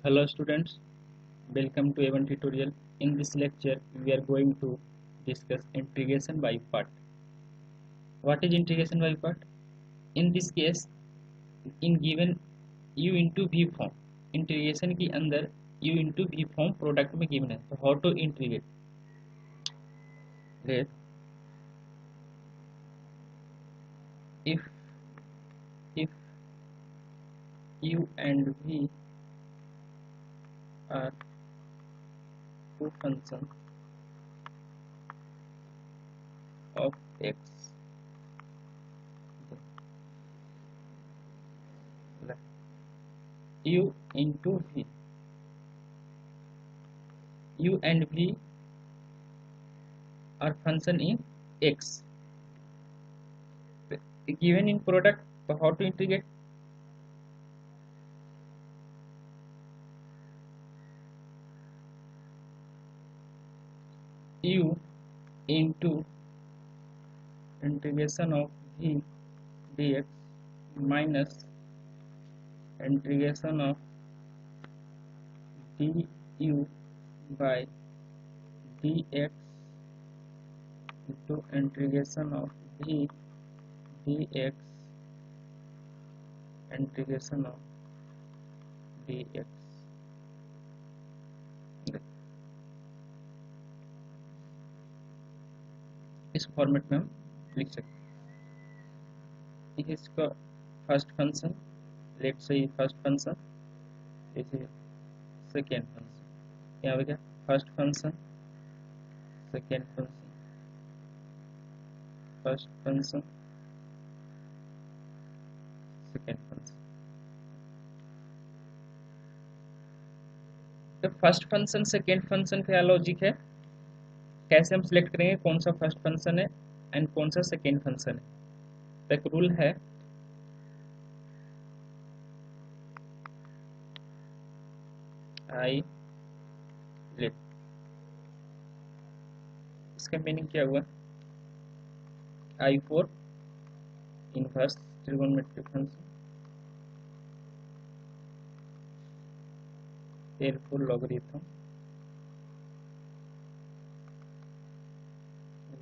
Hello students, welcome to A1 tutorial. In this lecture, we are going to discuss integration by part. What is integration by part? In this case, in given u into v form, integration के अंदर u into v form product में given है, तो how to integrate? Let if u and v are two functions of x, u into v, u and v are function in x given in product. So how to integrate? U into integration of v dx minus integration of du by dx into integration of v dx integration of dx. इस format में हम लिख सकते हैं. इसका first function, late से first function, इसे second function. यहाँ पे क्या first function, second function, first function, second function. तो फर्स्ट फंक्शन सेकेंड फंक्शन का लॉजिक है, कैसे हम सिलेक्ट करेंगे कौन सा फर्स्ट फंक्शन है एंड कौन सा सेकेंड फंक्शन है. तो एक रूल है, आई लेट. इसका मीनिंग क्या हुआ? I for inverse trigonometric function, L for logarithm,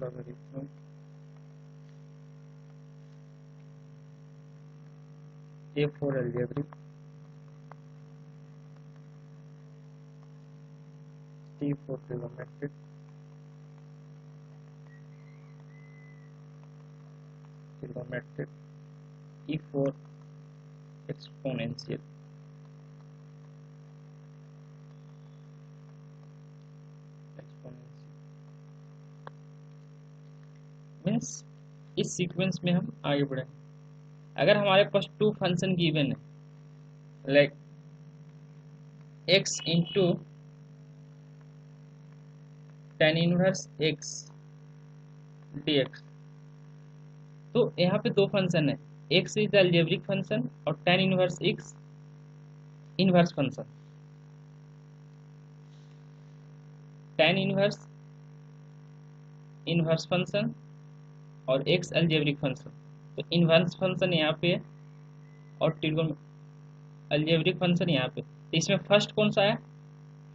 logarithm, A for algebraic, T for trigonometric, E for exponential. Means इस सीक्वेंस में हम आगे बढ़े. अगर हमारे पास टू फंक्शन गिवन है, like x into tan inverse x dx, तो यहाँ पे दो फंक्शन है, x इज अलजेब्रिक फंक्शन और tan inverse x inverse function. tan inverse inverse function और x अलजेब्रिक फंक्शन. तो इनवर्स फंक्शन यहाँ पे और ट्रिगोन अलजेब्रिक फंक्शन यहाँ पे. तो इसमें फर्स्ट कौन सा है?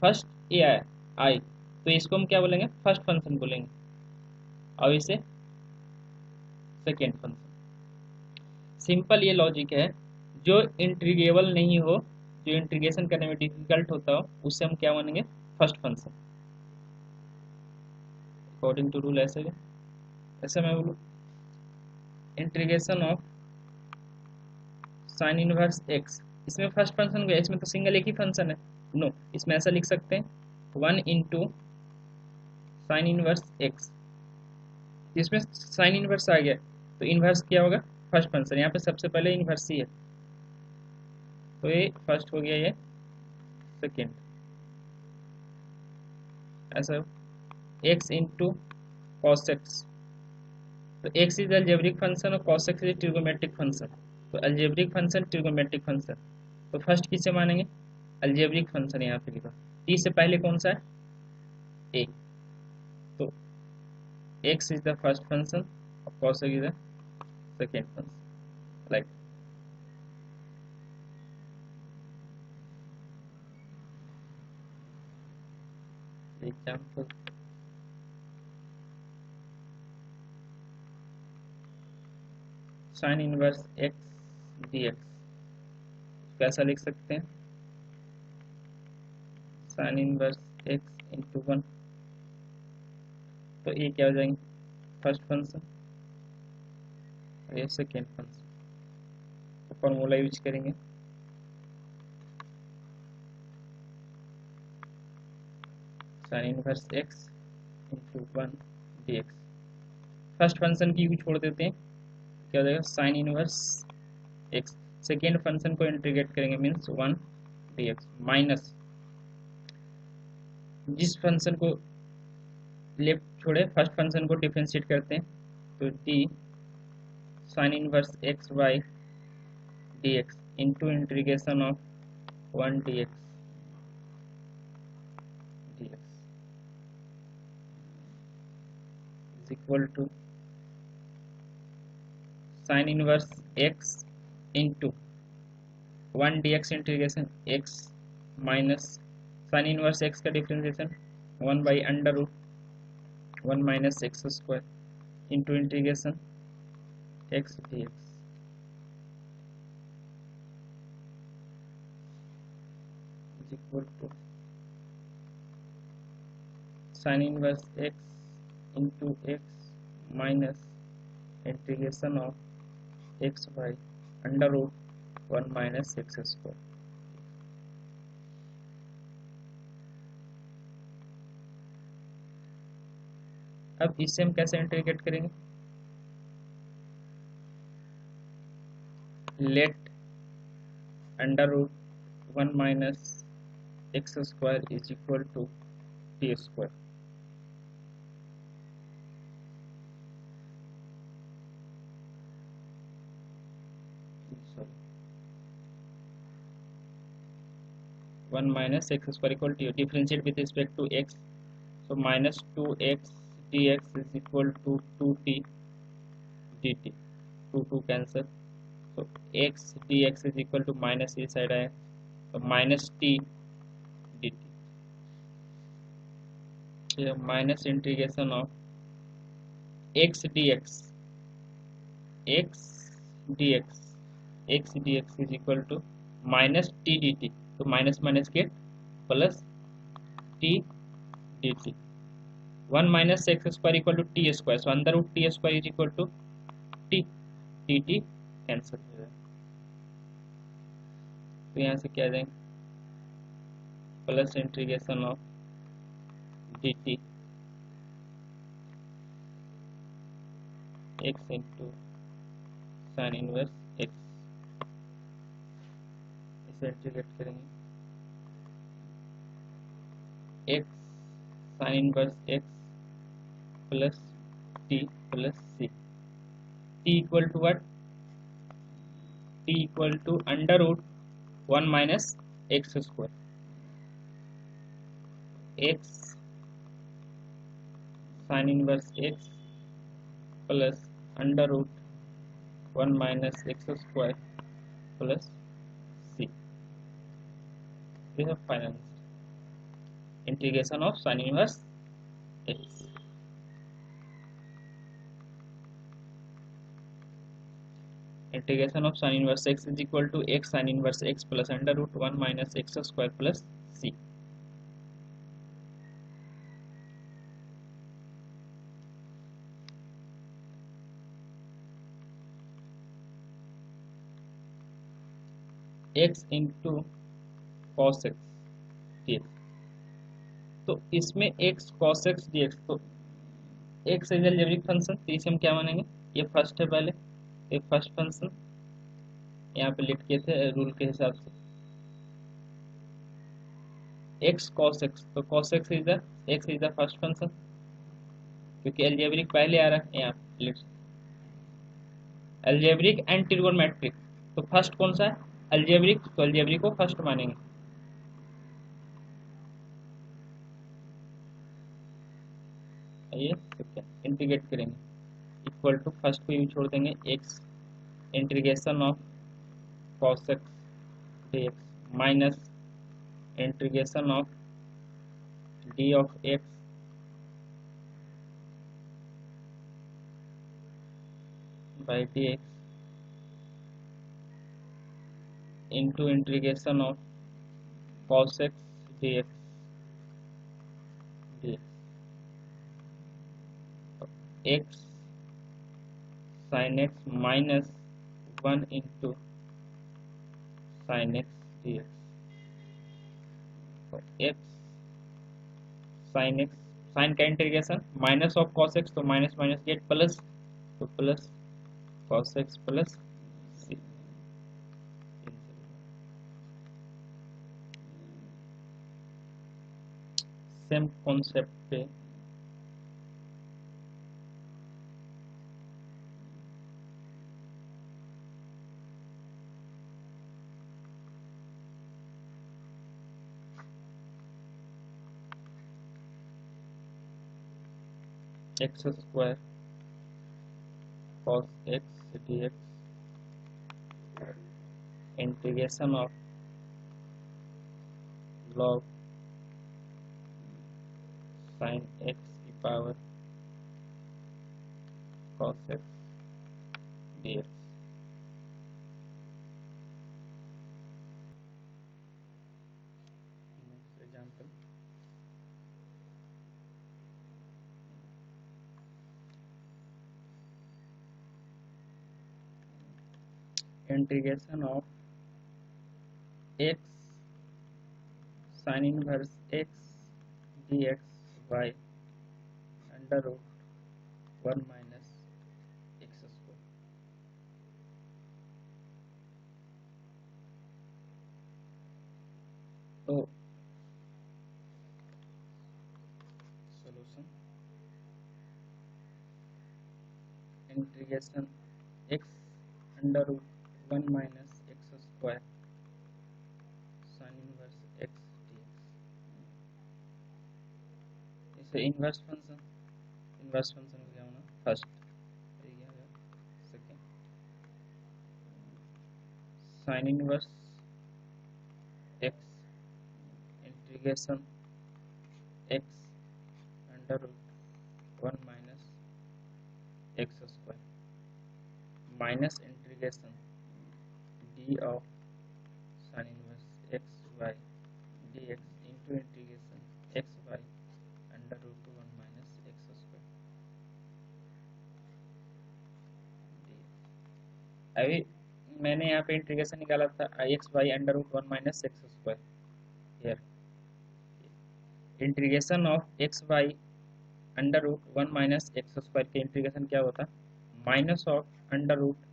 फर्स्ट ए आया आई, तो इसको हम क्या बोलेंगे? फर्स्ट फंक्शन बोलेंगे, और इसे सेकेंड फंक्शन. सिंपल ये लॉजिक है. जो इंटीग्रेबल नहीं हो, जो इंटीग्रेशन करने में डिफिकल्ट होता हो, उससे हम क्या मानेंगे? First function. According to rule ऐसे मैं बोलूँ, integration of sine inverse x, इसमें फर्स्ट फंक्शन गया, इसमें तो सिंगल एक ही फंक्शन है. नो, इसमें ऐसा लिख सकते हैं 1 इंटू साइन इनवर्स एक्स. इसमें साइन इनवर्स आ गया, तो इनवर्स क्या होगा? First function. यहाँ पे सबसे पहले इनवर्स ही है, तो ये फर्स्ट हो गया, ये सेकेंड. ऐसा एक्स इंटू कॉस एक्स, तो एक्स इज अलजेब्रिक फंक्शन और cos x is trigonometric function. तो अलजेब्रिक फंक्शन, ट्रिगोमेट्रिक फंक्शन, तो फर्स्ट किसे मानेंगे? Algebraic function. यहाँ पे लिखा टी से पहले कौन सा है? ए. तो x is the first function और cos x is the second function, like. Example sine inverse x d x कैसा लिख सकते हैं, sine inverse x into one, तो ये क्या हो जाएंगे, फर्स्ट फंक्शन और ये सेकेंड फंक्शन। तो फॉर्मूला यूज करेंगे, sine inverse x into one d x. First function की यू छोड़ देते हैं, क्या हो जाएगा, sine inverse x. Second function को इंटीग्रेट करेंगे means one d x minus, जिस फंक्शन को लेफ्ट छोड़े फर्स्ट फंक्शन को डिफरेंशिएट करते हैं, तो d sine inverse x by d x into integration of one d x is equal to sin inverse x into 1 dx integration x minus sin inverse x का differentiation 1 by under root 1 minus x square into integration x dx is equal to sin inverse x into x minus integration of x by under root 1 minus x square। अब इससे हम कैसे integrate करेंगे, let under root 1 minus x square is equal to t square. One minus x square equal to differentiate with respect to x, so minus 2x dx is equal to 2t dt, 2 cancel, तो x dx is equal to minus ये side आया तो minus t dt, minus integration of x dx is equal to minus t dt, तो minus minus get plus t dt, 1 minus x square equal to t square, so अंदर root t square is equal to t dt cancel हो जाएगा, तो यहाँ से क्या आ जाएंगे plus integration of dt x into sine inverse x, इसे इंटीग्रेट करेंगे x sine inverse x plus t plus c, t equal to what, t equal to under root 1 minus x square, x sine inverse x plus under root 1 minus x square plus c, this is final integration of sin inverse x। Integration of sin inverse x is equal to x sin inverse x plus under root 1 minus x square plus c। x into cos x dx, तो इसमें x cos x dx, तो x is algebraic function, तो इसे हम क्या मानेंगे, ये first है पहले, ये फर्स्ट फंक्शन यहाँ पे लिख के थे रूल के हिसाब से, x cos x, तो cos x is the first function, क्योंकि अलजेब्रिक पहले आ रहा है यहाँ लिख, अलजेब्रिक एंड ट्रिगोनोमेट्रिक, तो फर्स्ट कौन सा है अलजेब्रिक, तो अलजेब्रिक को फर्स्ट मानेंगे, ये तो क्या इंटीग्रेट करेंगे इक्वल टू फर्स्ट को यूज छोड़ देंगे x integration of cos x dx minus integration of D of x by d x into integration of cos x dx dx x sin x minus 1 into sin x dx तो x sin x sin का integration minus of cos x तो minus minus get plus तो plus cos x plus c same concept पे x square cos x dx integration of log sin x की power cos x dx next example integration of x sin inverse x dx by under root 1 minus x square तो solution integration x under root 1 minus x square sin inverse x dx इसे inverse function हो गया ना first second sin inverse x integration x under root 1 minus x square minus integration d of sin inverse x by dx into integration x by under root 1 minus x square अभी मैंने यहाँ पे integration निकाला था x by under root 1 minus x square here integration of x by under root 1 minus x square के integration क्या होता minus of under root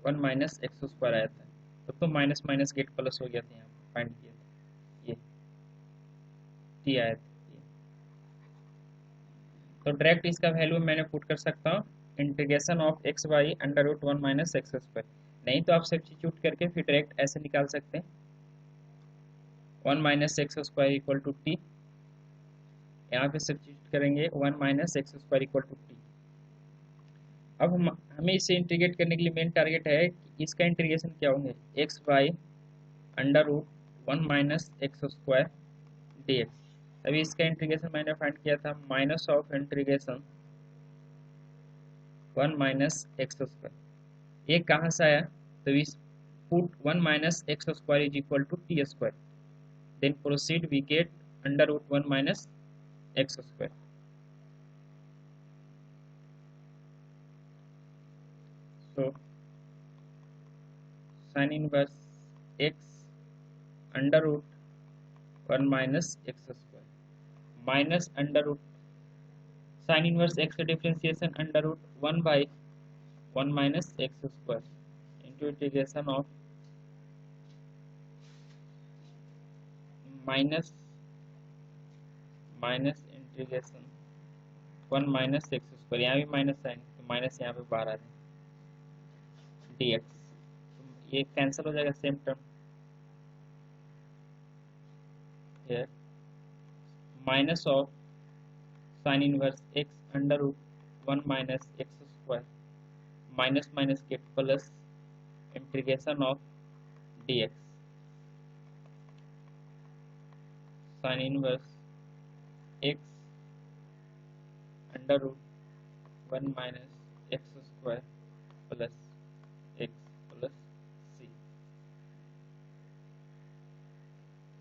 1 minus x square आया था तो माइनस माइनस गेट प्लस हो गया था यहाँ फाइंड किया था ये टी आया था ये। तो डायरेक्ट इसका वैल्यू मैंने पुट कर सकता हूँ integration of x by under root 1 minus x square नहीं तो आप सब्स्टिट्यूट करके फिर डायरेक्ट ऐसे निकाल सकते हैं 1 minus x square equal to t यहाँ पे सब्स्टिट्यूट करेंगे 1 minus x square equal to t अब हमें इसे इंटीग्रेट करने के लिए मेन टारगेट है कि इसका इंटीग्रेशन क्या होंगे x by under root 1 minus x square d x अभी इसका इंटीग्रेशन मैंने फाइंड किया था minus of integration 1 minus x square ये कहाँ से आया तो इस put 1 minus x square is equal to t square then proceed we get under root 1 minus x square so sin inverse x under root 1 minus x square minus under root sin inverse x differentiation under root 1 by 1 minus x square into integration of minus integration 1 minus x square यहाँ भी minus sign तो minus यहाँ पे बाहर आ जाए dx तो ये cancel हो जाएगा same term here minus of sin inverse x under root 1 minus x square minus minus get plus integration of dx sin inverse x under root 1 minus x square plus x plus C,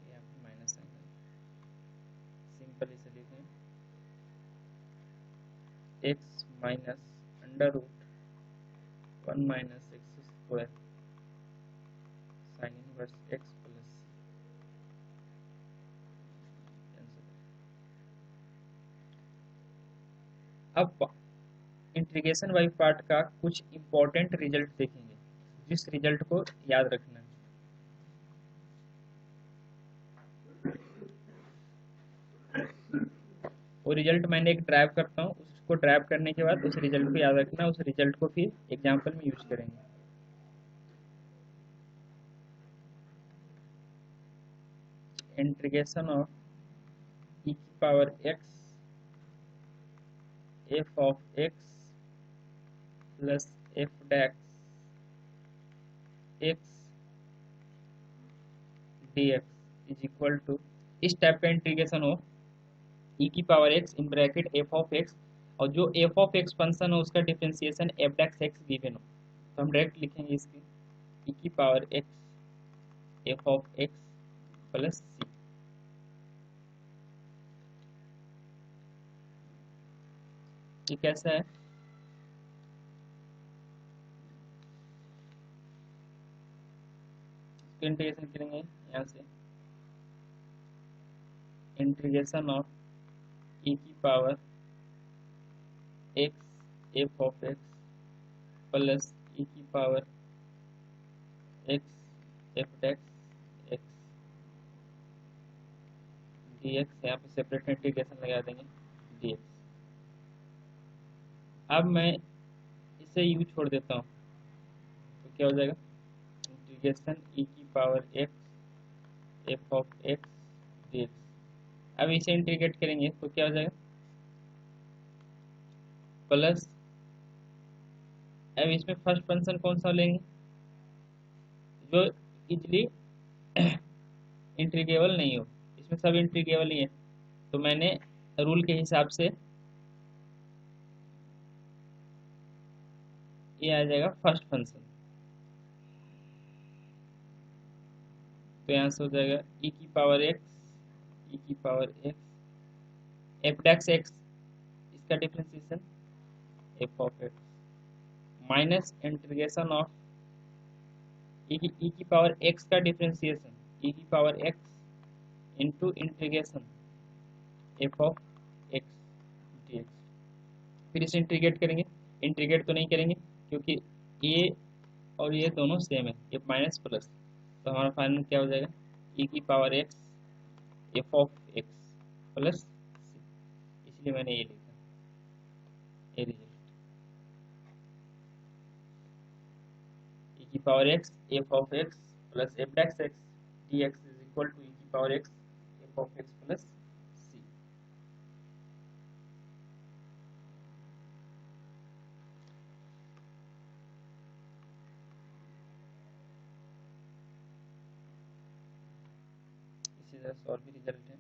यहाँ पे minus आएगा, simple इसे लिखें x minus under root 1 minus x square sine inverse x plus C. अब integration वाली part का कुछ important result देखेंगे, जिस रिजल्ट को याद रखना है। वो रिजल्ट मैंने एक ड्राइव करता हूँ, उसको ड्राइव करने के बाद उस रिजल्ट को याद रखना, उस रिजल्ट को फिर एग्जाम्पल में यूज करेंगे। इंटीग्रेशन ऑफ e की power x f of x plus f dash x dx is equal to, इस टाइप का इंटीग्रेशन हो e की power x in bracket f of x, और जो f ऑफ x फंक्शन हो उसका differentiation f dash x given हो, तो हम डायरेक्ट लिखेंगे इसकी e की power x f of x plus c। ये कैसा है, इंटीग्रेशन करेंगे यहाँ से, इंटीग्रेशन ऑफ e की power x f of x plus e की power x f dash x dx, यहाँ पे सेपरेट इंटीग्रेशन लगा देंगे dx। अब मैं इसे यू छोड़ देता हूँ, तो क्या हो जाएगा, इंटीग्रेशन e की power x f of x dx। अब इसे इंटीग्रेट करेंगे तो क्या हो जाएगा, प्लस, अब इसमें फर्स्ट फंक्शन कौन सा लेंगे जो इजली इंटीग्रेबल नहीं हो, इसमें सब इंटीग्रेबल ही है, तो मैंने रूल के हिसाब से ये आ जाएगा फर्स्ट फंक्शन, तो यहाँ से हो जाएगा e की पावर x e की power x f dash x, इसका differentiation f of x minus integration of e की पावर x का डिफरेंशिएशन e की power x into integration f of x dx। फिर इसे इंटीग्रेट करेंगे, इंटीग्रेट तो नहीं करेंगे क्योंकि ये और ये दोनों सेम है, ये माइनस प्लस, तो हमारा फाइनल क्या हो जाएगा, e की power x f of x plus c, इसलिए मैंने ये लिखा, ये रिजल्ट e की power x f of x plus f dash x dx is equal to e की power x f of x plus c। इसी तरह से और भी रिजल्ट है,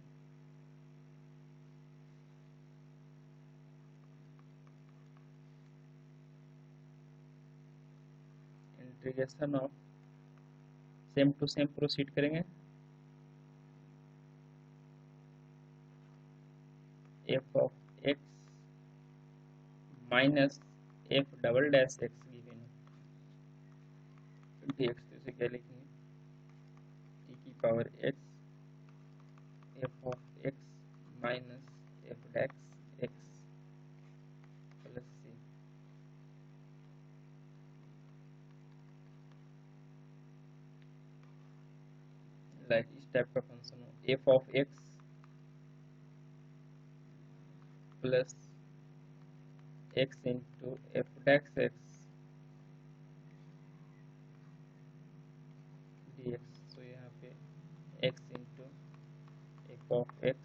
integration of, same to same proceed करेंगे, f of x minus f double dash x given है dx, तो इसे क्या लिखेंगे, e की power x f of x minus f dash x plus c। Like इस टाइप का फंक्शन हो f of x plus x into f dash x dx, तो यहाँ पे x into f of x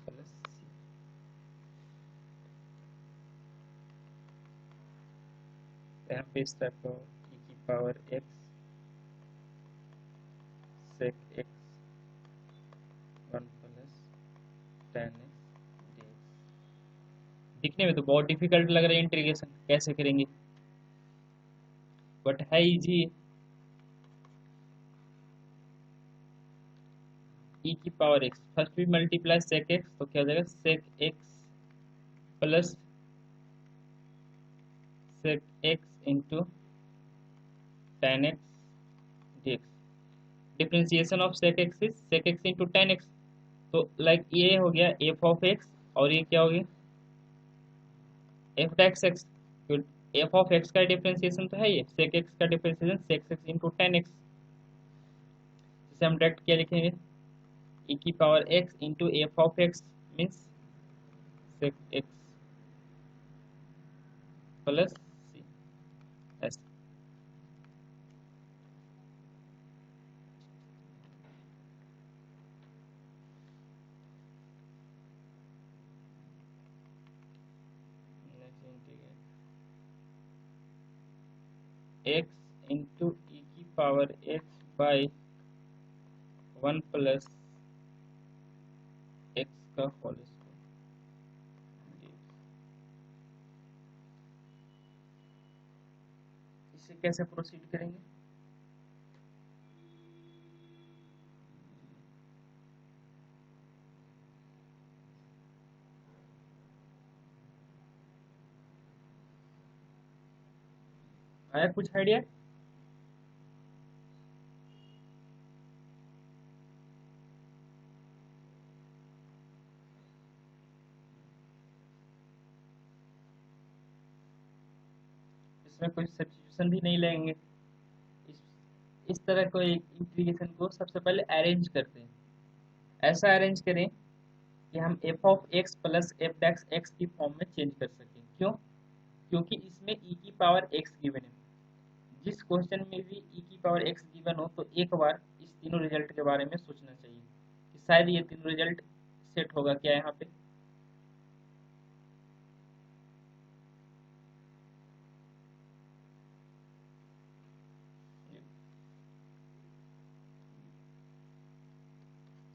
plus c। यहाँ पे इस type का e की power x sec x 1 plus tan x dx। दिखने में तो बहुत डिफिकल्ट लग रहा है इंटीग्रेशन, कैसे करेंगे, बट है इजी। e की पावर x, फर्स्ट भी मल्टीप्लाई sec x, तो क्या हो जाएगा sec x plus sec x into tan x dx। Differentiation of sec x is sec x into tan x। तो लाइक ये हो गया f ऑफ x, और ये क्या हो गया f डैक्स x। तो f ऑफ x का डिफरेंशिएशन तो है ये, sec x का differentiation sec x into tan x। इसे हम डायरेक्ट क्या लिखेंगे, e की power x into f of x means sec x plus c ऐसे। x इंटू e की power x by 1 plus x का होल स्क्वायर। इसे कैसे प्रोसीड करेंगे, आया कुछ आइडिया। इसमें कोई सब्स्टिट्यूशन भी नहीं लेंगे। इस इस तरह को एक इंटीग्रेशन को सबसे पहले अरेंज करते हैं। ऐसा अरेंज करें कि हम f of x plus f dash x की फॉर्म में चेंज कर सकें। क्यों, क्योंकि इसमें e की पावर x गिवन है। जिस क्वेश्चन में भी e की पावर x गिवन हो तो एक बार इस तीनों रिजल्ट के बारे में सोचना चाहिए कि शायद ये तीनों रिजल्ट सेट होगा क्या यहाँ पे।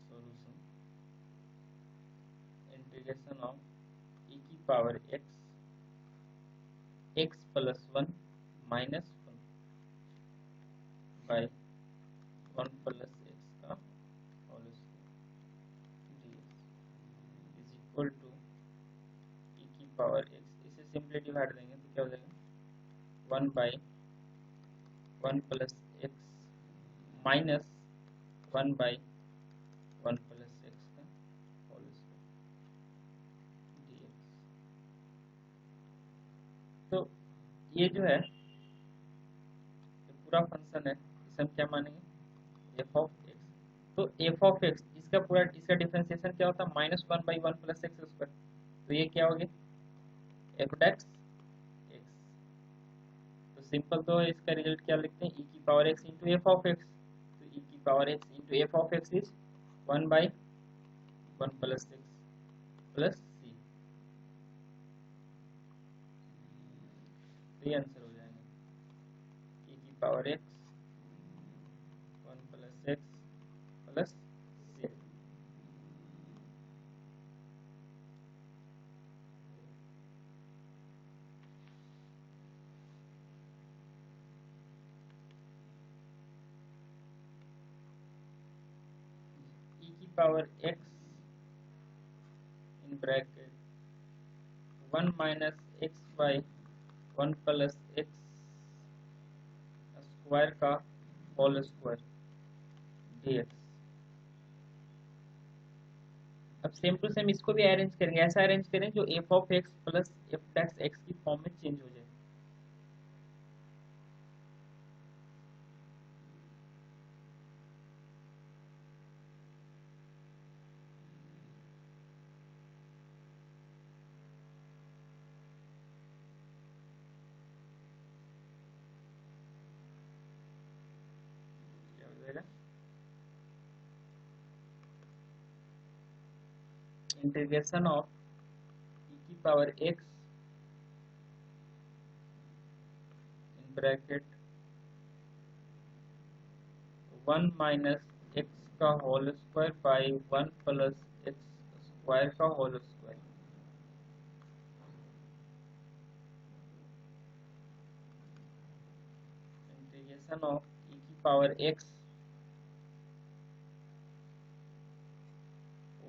सॉल्यूशन इंटीग्रेशन ऑफ e की power x plus 1 minus 1 by 1 plus x का whole square is equal to e की पावर x। इसे सिंपली डिवाइड देंगे तो क्या हो जाएगा 1 by 1 plus x minus 1 by 1 plus x का होल स्क्वायर dx। तो ये जो है ये पूरा फंक्शन है, इसे हम क्या मानेंगे f ऑफ x। तो f ऑफ x इसका पूरा इसका डिफरेंशिएशन क्या होता है minus 1 by 1 plus x square. तो ये क्या हो गया f डैक्स x। तो सिंपल तो है, इसका रिजल्ट क्या लिखते हैं e की power x into f of x। तो e की power x into f of x is 1 by 1 plus x plus C. तो ये आंसर हो जाएगा e की power x 1 plus x plus सी। e की power x in bracket 1 minus x by 1 plus x square का whole square dx। अब same to same इसको भी अरेंज करेंगे, ऐसा अरेंज करें जो f of x plus f dash x की फॉर्म में चेंज हो जाए। क्या हो जाएगा इंटीग्रेशन ऑफ e की power x in bracket 1 minus x का whole square by 1 plus x square का whole square. Integration of e की power x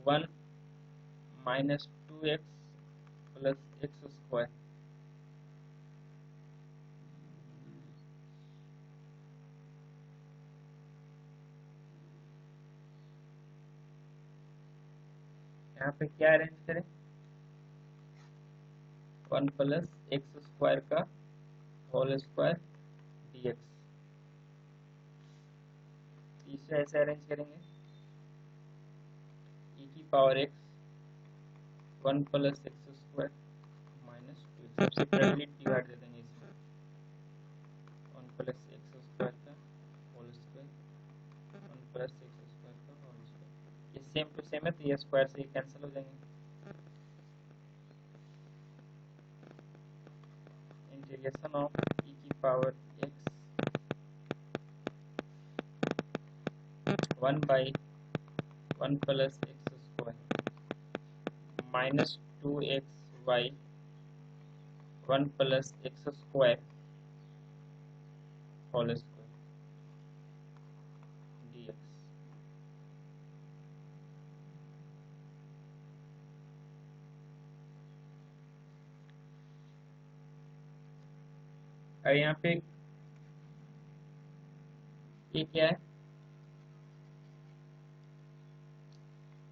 1 minus 2x plus x square. यहाँ पे क्या अरेंज करें, 1 प्लस एक्स स्क्वायर का whole square dx। इसे ऐसे अरेंज करेंगे, e की power x 1 plus x square minus 2 सबसे पहले डिवाइड दे देंगे इसमें, 1 प्लस एक्स स्क्वायर का whole square 1 plus x square का होल स्क्वायर। ये सेम टू सेम है तो ये स्क्वायर से ही कैंसिल हो जाएंगे। इंटीग्रेशन ऑफ e की power x 1 by 1 plus x square minus 2x by 1 plus x square whole square dx। और यहाँ पे ये क्या है,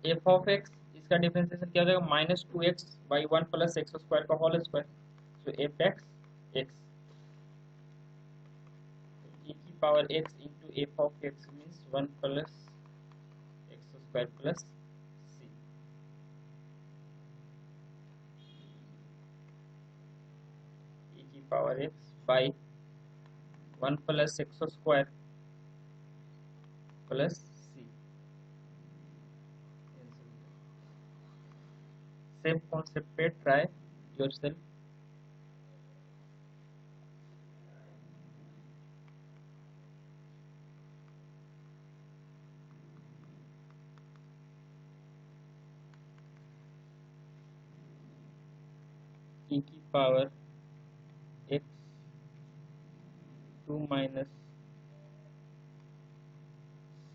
एफ ऑफ एक्स, इसका डिफरेंशिएशन क्या हो जाएगा, minus 2x by 1 plus x square का whole square. So f x x e की power x into f of x means 1 plus x square plus C. e की power x by 1 plus x square plus C. Same concept पे try yourself. e की power x 2 minus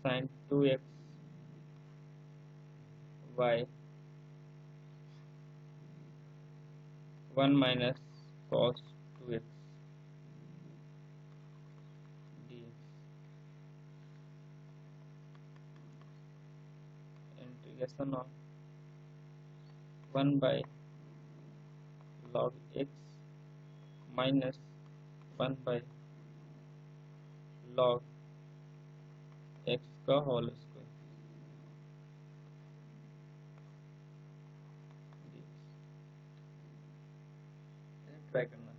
sine 2x y 1 minus cos 2x dx। Integration of 1 by log x minus 1 by log x का whole square try करना।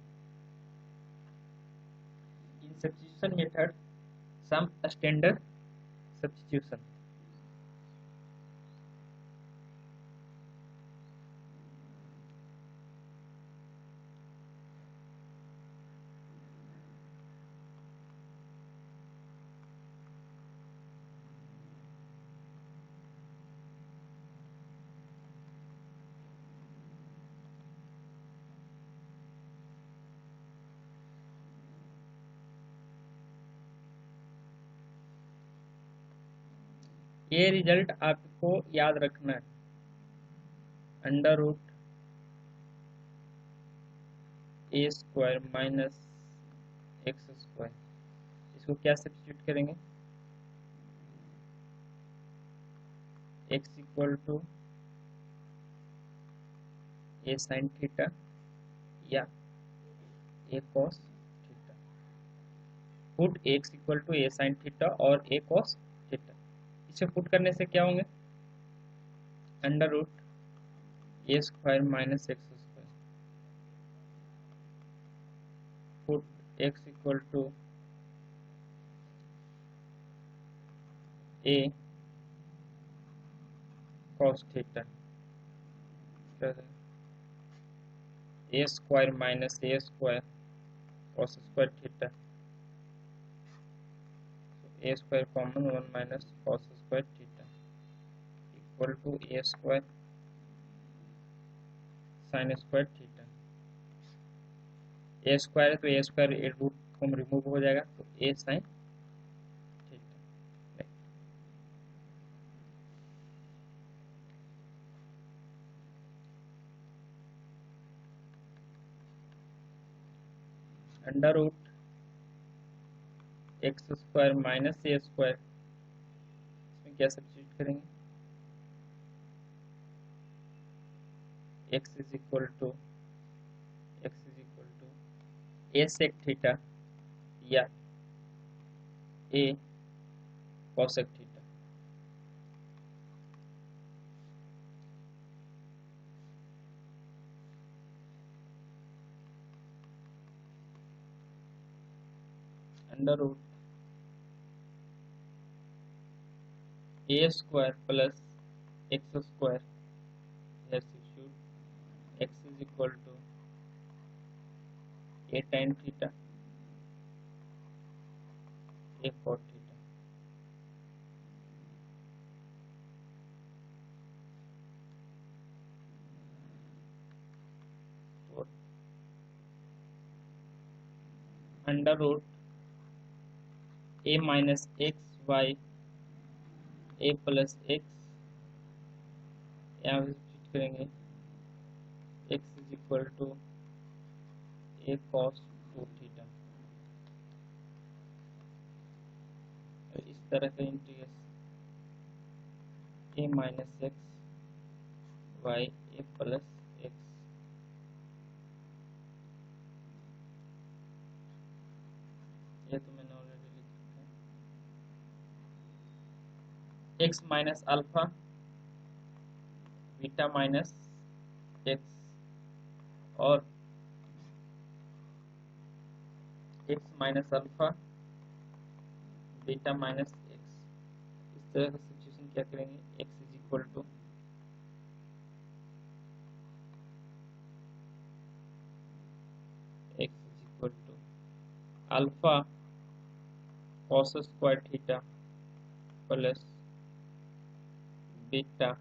In substitution method some standard substitution. ये result आपको याद रखना है, under root a square minus x square. इसको क्या substitute करेंगे, x equal to a sine theta या a cos theta. Put x equal to a sine theta और ए कॉस थीटा। इसे पुट करने से क्या होंगे, under root a square minus x square put x equal to a cos theta a square minus a square cos square theta. A square common 1 minus cos square theta equal to a square sine square theta. A square है तो a square a root को remove हो जाएगा, तो a sine theta. Under root x square minus a square, इसमें क्या substitute करेंगे, x is equal to a sec theta या a cosec theta. Under root a square plus x square, x is equal to a tan theta a cot theta. और under root a minus x y a plus x, यहाँ पे substitute करेंगे x is equal to a cos 2 theta. इस तरह का integration a minus x y a plus x, ये तो मैंने ऑलरेडी लिख रखा है, x minus alpha beta minus x और x minus alpha beta minus x. इस तरह का सिचुएशन क्या करेंगे, x is equal to alpha cos square theta plus beta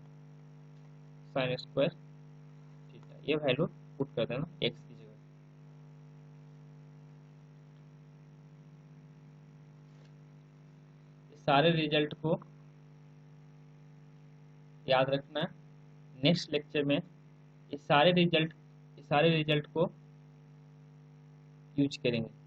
sine square theta. ये वैल्यू पुट कर देना एक्स की जगह। सारे रिजल्ट को याद रखना है, नेक्स्ट लेक्चर में इस सारे रिजल्ट को यूज करेंगे।